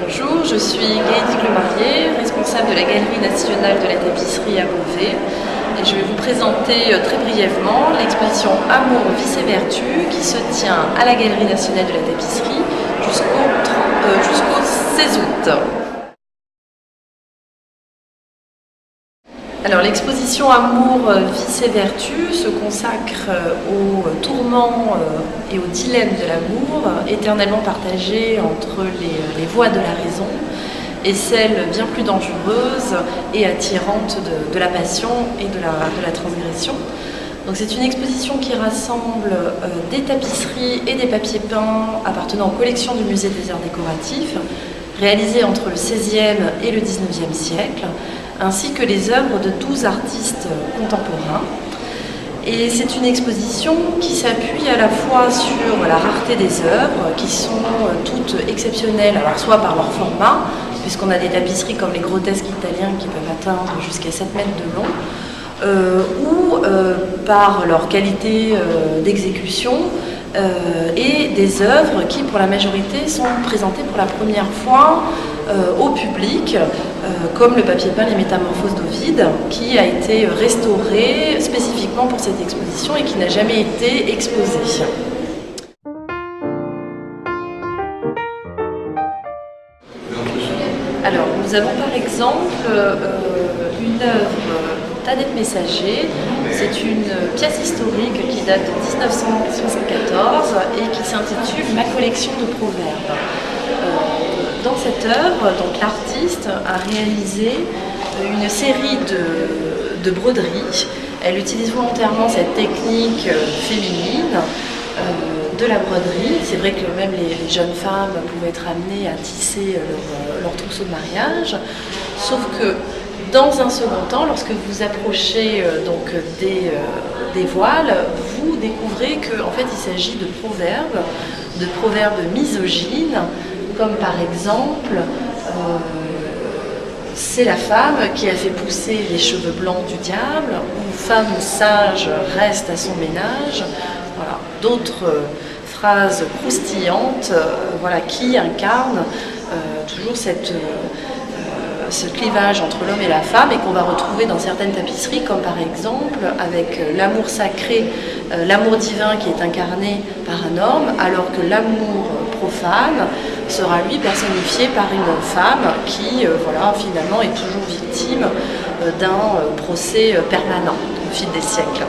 Bonjour, je suis Gaëdic Lemarié, responsable de la Galerie nationale de la tapisserie à Beauvais. Et je vais vous présenter très brièvement l'exposition Amour, Vice et Vertu qui se tient à la Galerie nationale de la tapisserie jusqu'au 16 août. Alors l'exposition Amour, Vice et Vertu se consacre aux tourments et aux dilemmes de l'amour, éternellement partagés entre les voies de la raison et celles bien plus dangereuses et attirantes de la passion et de la transgression. Donc c'est une exposition qui rassemble des tapisseries et des papiers peints appartenant aux collections du Musée des Arts Décoratifs, réalisées entre le XVIe et le XIXe siècle, ainsi que les œuvres de 12 artistes contemporains. Et c'est une exposition qui s'appuie à la fois sur la rareté des œuvres, qui sont toutes exceptionnelles, alors soit par leur format, puisqu'on a des tapisseries comme les grotesques italiens qui peuvent atteindre jusqu'à 7 mètres de long, ou par leur qualité d'exécution, et des œuvres qui, pour la majorité, sont présentées pour la première fois au public, comme le papier peint Les Métamorphoses d'Ovide, qui a été restauré spécifiquement pour cette exposition et qui n'a jamais été exposé. Alors, nous avons par exemple une œuvre d'Annette Messager. C'est une pièce historique qui date de 1974 et qui s'intitule Ma collection de proverbes. Dans cette œuvre, donc, l'artiste a réalisé une série de broderies. Elle utilise volontairement cette technique féminine de la broderie. C'est vrai que même les jeunes femmes pouvaient être amenées à tisser leur trousseau de mariage, sauf que dans un second temps, lorsque vous approchez des voiles, vous découvrez qu'en fait il s'agit de proverbes misogynes, comme par exemple c'est la femme qui a fait pousser les cheveux blancs du diable, ou femme sage reste à son ménage. Voilà. D'autres phrases croustillantes qui incarnent toujours ce clivage entre l'homme et la femme, et qu'on va retrouver dans certaines tapisseries, comme par exemple avec l'amour sacré, l'amour divin qui est incarné par un homme, alors que l'amour profane sera lui personnifié par une femme qui finalement est toujours victime d'un procès permanent au fil des siècles.